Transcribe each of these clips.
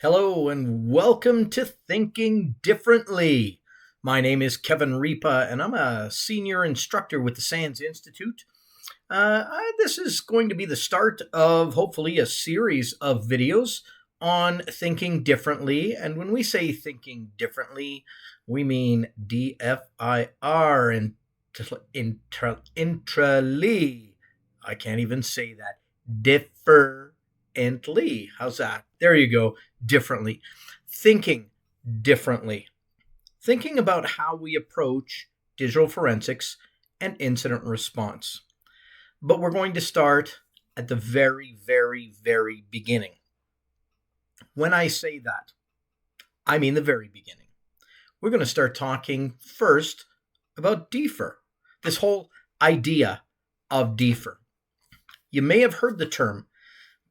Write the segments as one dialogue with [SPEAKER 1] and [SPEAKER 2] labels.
[SPEAKER 1] Hello and welcome to Thinking Differently. My name is Kevin Ripa and I'm a senior instructor with the SANS Institute. This is going to be the start of hopefully a series of videos on thinking differently. And when we say thinking differently, we mean DFIR and intrally. I can't even say that. Differently. How's that? There you go. Differently. Thinking differently. Thinking about how we approach digital forensics and incident response. But we're going to start at the very, very, very beginning. When I say that, I mean the very beginning. We're going to start talking first about DFIR, this whole idea of DFIR. You may have heard the term.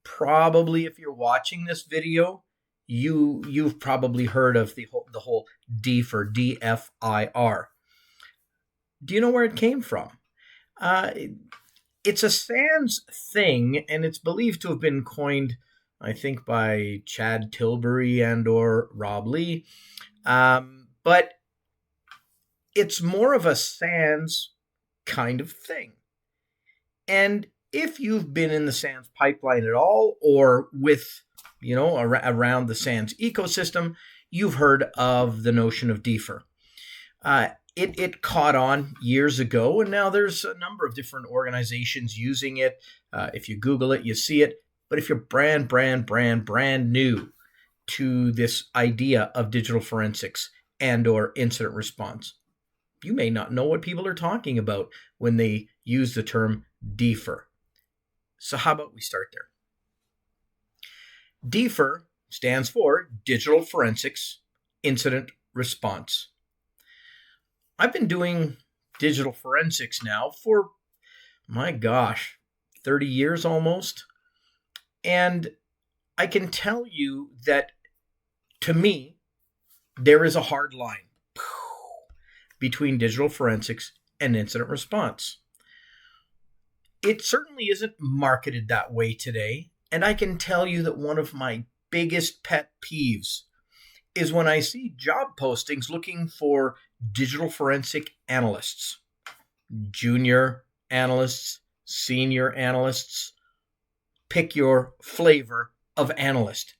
[SPEAKER 1] Probably if you're watching this video, you've probably heard of the whole DFIR, DFIR. Do you know where it came from? It's a SANS thing, and it's believed to have been coined, I think, by Chad Tilbury and or Rob Lee. But it's more of a SANS kind of thing. And if you've been in the SANS pipeline at all, or with, around the SANS ecosystem, you've heard of the notion of DFIR. It caught on years ago, and now there's a number of different organizations using it. If you Google it, you see it. But if you're brand new to this idea of digital forensics and or incident response, you may not know what people are talking about when they use the term DFIR. So how about we start there? DFIR stands for Digital Forensics Incident Response. I've been doing digital forensics now for, 30 years almost. And I can tell you that, to me, there is a hard line between digital forensics and incident response. It certainly isn't marketed that way today, and I can tell you that one of my biggest pet peeves is when I see job postings looking for digital forensic analysts, junior analysts, senior analysts, pick your flavor of analyst.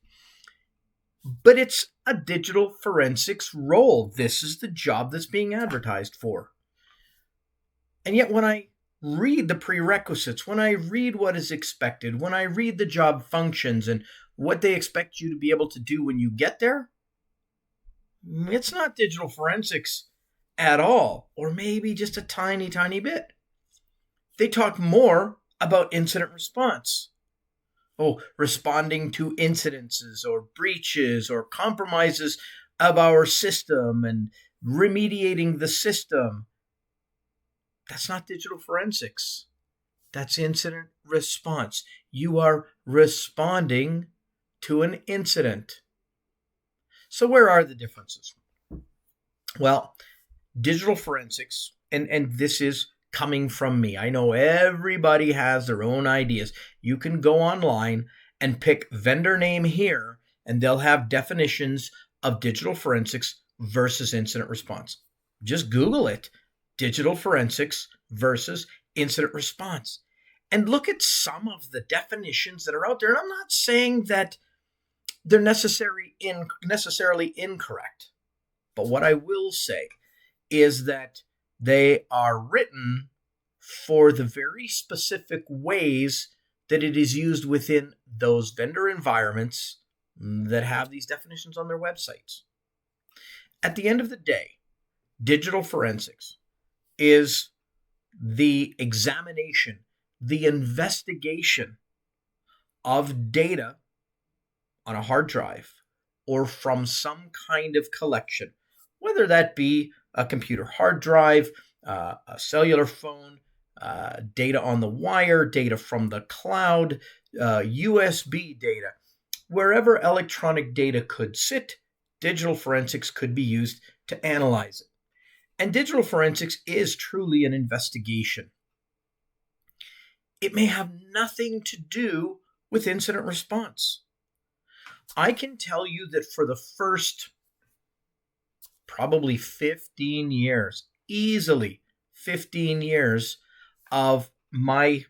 [SPEAKER 1] But it's a digital forensics role. This is the job that's being advertised for. And yet when I read the prerequisites, when I read what is expected, when I read the job functions and what they expect you to be able to do when you get there, it's not digital forensics at all, or maybe just a tiny, tiny bit. They talk more about incident response. Responding to incidences or breaches or compromises of our system and remediating the system. That's not digital forensics. That's incident response. You are responding to an incident. So where are the differences? Well, digital forensics, and this is coming from me. I know everybody has their own ideas. You can go online and pick vendor name here, and they'll have definitions of digital forensics versus incident response. Just Google it. Digital forensics versus incident response. And look at some of the definitions that are out there. And I'm not saying that they're necessarily incorrect. But what I will say is that they are written for the very specific ways that it is used within those vendor environments that have these definitions on their websites. At the end of the day, digital forensics is the examination, the investigation of data on a hard drive or from some kind of collection, whether that be a computer hard drive, a cellular phone, data on the wire, data from the cloud, USB data. Wherever electronic data could sit, digital forensics could be used to analyze it. And digital forensics is truly an investigation. It may have nothing to do with incident response. I can tell you that for the first probably 15 years, easily 15 years of my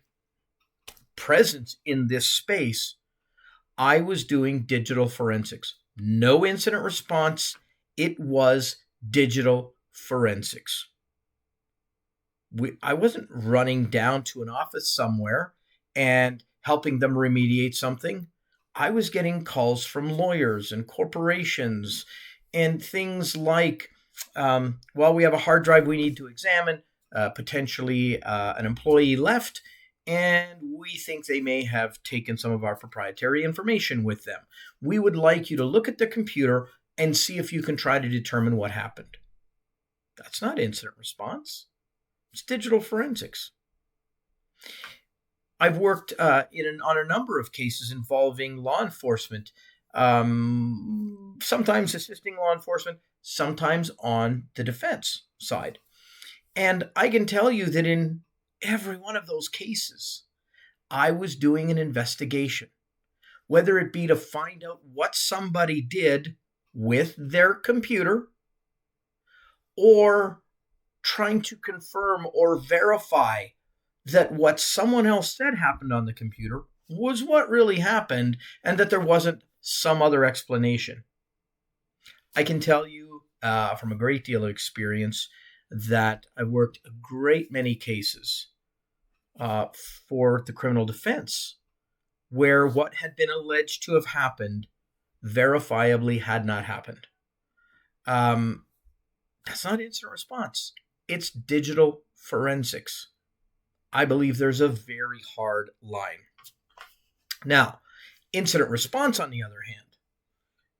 [SPEAKER 1] presence in this space, I was doing digital forensics. No incident response. It was digital forensics. I wasn't running down to an office somewhere and helping them remediate something. I was getting calls from lawyers and corporations and things like, well, we have a hard drive we need to examine, potentially an employee left, and we think they may have taken some of our proprietary information with them. We would like you to look at the computer and see if you can try to determine what happened. That's not incident response. It's digital forensics. I've worked on a number of cases involving law enforcement, sometimes assisting law enforcement, sometimes on the defense side. And I can tell you that in every one of those cases, I was doing an investigation, whether it be to find out what somebody did with their computer or trying to confirm or verify that what someone else said happened on the computer was what really happened and that there wasn't some other explanation. I can tell you from a great deal of experience that I worked a great many cases for the criminal defense where what had been alleged to have happened verifiably had not happened. That's not incident response. It's digital forensics. I believe there's a very hard line. Now, incident response, on the other hand,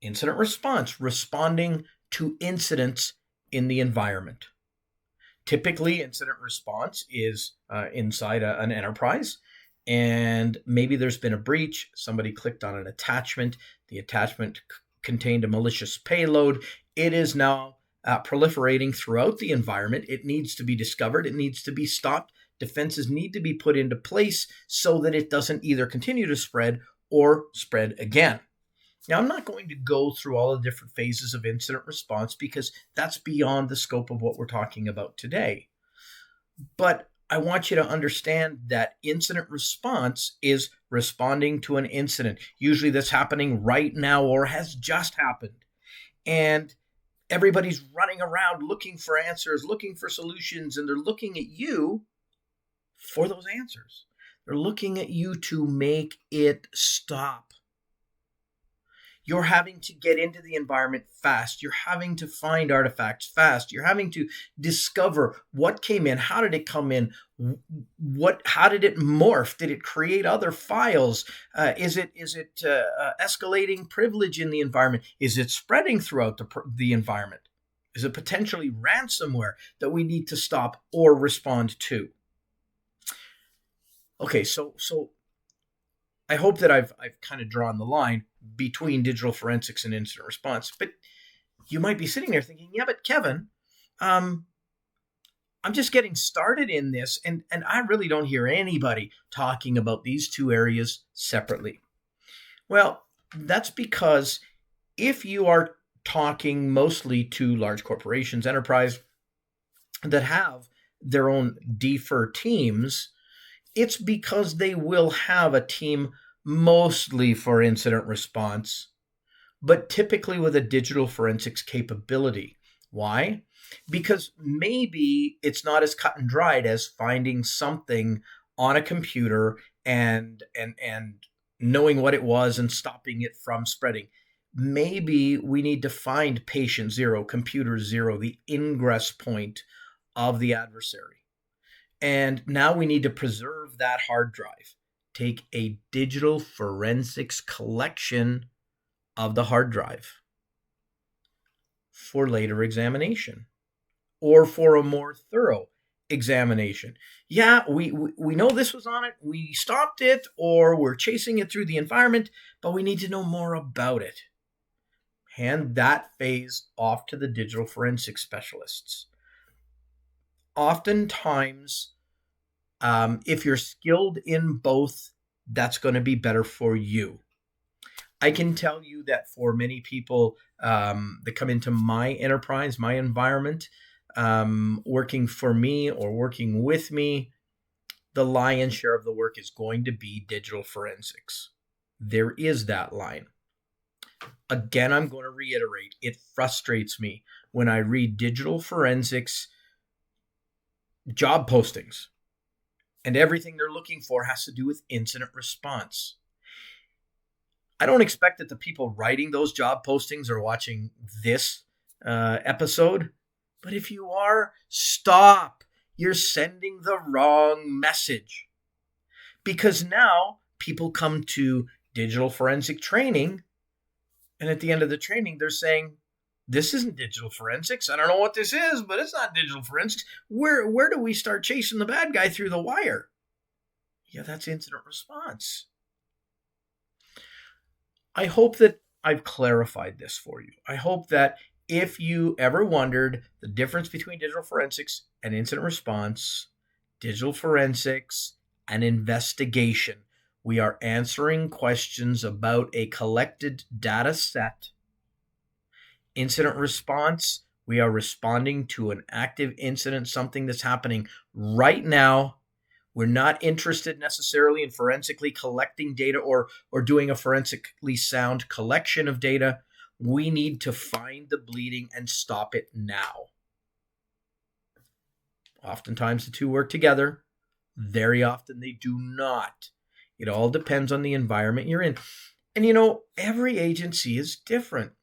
[SPEAKER 1] incident response, responding to incidents in the environment. Typically, incident response is inside an enterprise, and maybe there's been a breach. Somebody clicked on an attachment. The attachment contained a malicious payload. It is now proliferating throughout the environment. It needs to be discovered. It needs to be stopped. Defenses need to be put into place so that it doesn't either continue to spread or spread again. Now, I'm not going to go through all the different phases of incident response because that's beyond the scope of what we're talking about today. But I want you to understand that incident response is responding to an incident, usually that's happening right now or has just happened. And everybody's running around looking for answers, looking for solutions, and they're looking at you for those answers. They're looking at you to make it stop. You're having to get into the environment fast. You're having to find artifacts fast. You're having to discover what came in. How did it come in? How did it morph? Did it create other files? Is it escalating privilege in the environment? Is it spreading throughout the environment? Is it potentially ransomware that we need to stop or respond to? Okay, so I hope that I've kind of drawn the line between digital forensics and incident response. But you might be sitting there thinking, yeah, but Kevin, I'm just getting started in this, and I really don't hear anybody talking about these two areas separately. Well, that's because if you are talking mostly to large corporations, enterprise that have their own DFIR teams, it's because they will have a team mostly for incident response, but typically with a digital forensics capability. Why? Because maybe it's not as cut and dried as finding something on a computer and knowing what it was and stopping it from spreading. Maybe we need to find patient zero, computer zero, the ingress point of the adversary. And now we need to preserve that hard drive. Take a digital forensics collection of the hard drive for later examination or for a more thorough examination. Yeah, we know this was on it. We stopped it or we're chasing it through the environment, but we need to know more about it. Hand that phase off to the digital forensics specialists. Oftentimes, if you're skilled in both, that's going to be better for you. I can tell you that for many people that come into my enterprise, my environment, working for me or working with me, the lion's share of the work is going to be digital forensics. There is that line. Again, I'm going to reiterate, it frustrates me when I read digital forensics job postings and everything they're looking for has to do with incident response. I don't expect that the people writing those job postings are watching this episode, but if you are, stop. You're sending the wrong message. Because now people come to digital forensic training, and at the end of the training, they're saying, this isn't digital forensics. I don't know what this is, but it's not digital forensics. Where do we start chasing the bad guy through the wire? Yeah, that's incident response. I hope that I've clarified this for you. I hope that if you ever wondered the difference between digital forensics and incident response, digital forensics and investigation, we are answering questions about a collected data set. Incident response, we are responding to an active incident, something that's happening right now. We're not interested necessarily in forensically collecting data or doing a forensically sound collection of data. We need to find the bleeding and stop it now. Oftentimes the two work together. Very often they do not. It all depends on the environment you're in. And every agency is different.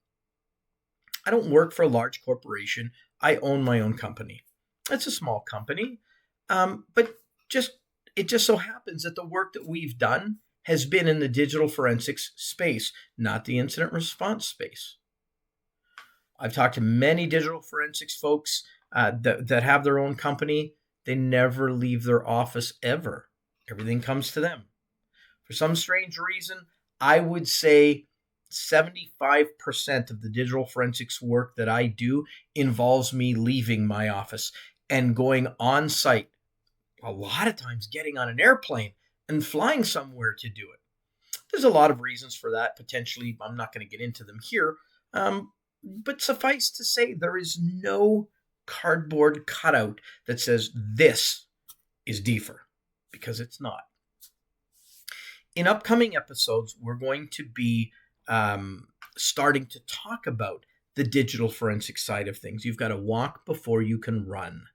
[SPEAKER 1] I don't work for a large corporation. I own my own company. It's a small company, but it just so happens that the work that we've done has been in the digital forensics space, not the incident response space. I've talked to many digital forensics folks that have their own company. They never leave their office ever. Everything comes to them. For some strange reason, I would say 75% of the digital forensics work that I do involves me leaving my office and going on site. A lot of times getting on an airplane and flying somewhere to do it. There's a lot of reasons for that. Potentially, I'm not going to get into them here. But suffice to say, there is no cardboard cutout that says this is DFIR, because it's not. In upcoming episodes, we're going to be starting to talk about the digital forensic side of things. You've got to walk before you can run.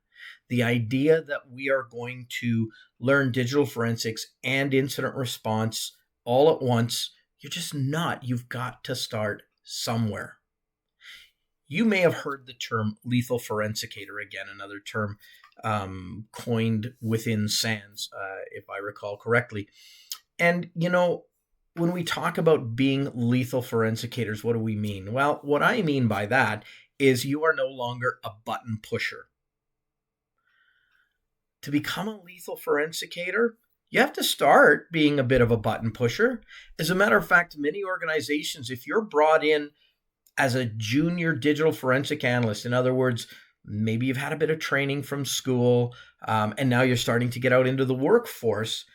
[SPEAKER 1] The idea that we are going to learn digital forensics and incident response all at once, you're just not. You've got to start somewhere. You may have heard the term lethal forensicator, again, another term coined within SANS, if I recall correctly. And, when we talk about being lethal forensicators, what do we mean? Well, what I mean by that is you are no longer a button pusher. To become a lethal forensicator, you have to start being a bit of a button pusher. As a matter of fact, many organizations, if you're brought in as a junior digital forensic analyst, in other words, maybe you've had a bit of training from school, and now you're starting to get out into the workforce,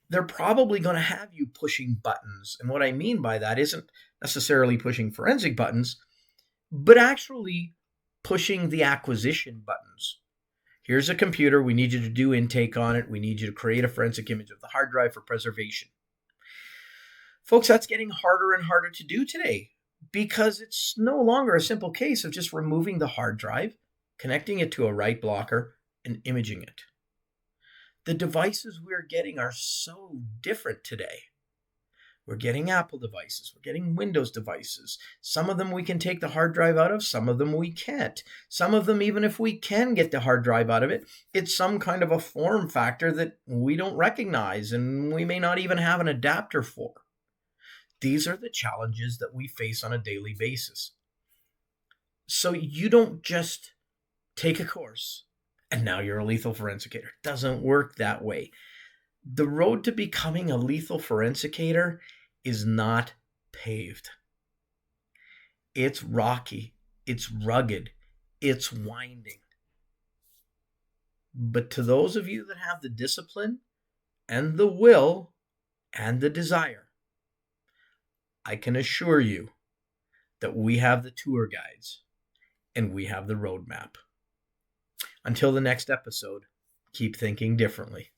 [SPEAKER 1] they're probably going to have you pushing buttons. And what I mean by that isn't necessarily pushing forensic buttons, but actually pushing the acquisition buttons. Here's a computer. We need you to do intake on it. We need you to create a forensic image of the hard drive for preservation. Folks, that's getting harder and harder to do today because it's no longer a simple case of just removing the hard drive, connecting it to a write blocker, and imaging it. The devices we're getting are so different today. We're getting Apple devices. We're getting Windows devices. Some of them we can take the hard drive out of. Some of them we can't. Some of them, even if we can get the hard drive out of it, it's some kind of a form factor that we don't recognize and we may not even have an adapter for. These are the challenges that we face on a daily basis. So you don't just take a course and now you're a lethal forensicator. It doesn't work that way. The road to becoming a lethal forensicator is not paved. It's rocky, it's rugged, it's winding. But to those of you that have the discipline and the will and the desire, I can assure you that we have the tour guides and we have the roadmap. Until the next episode, keep thinking differently.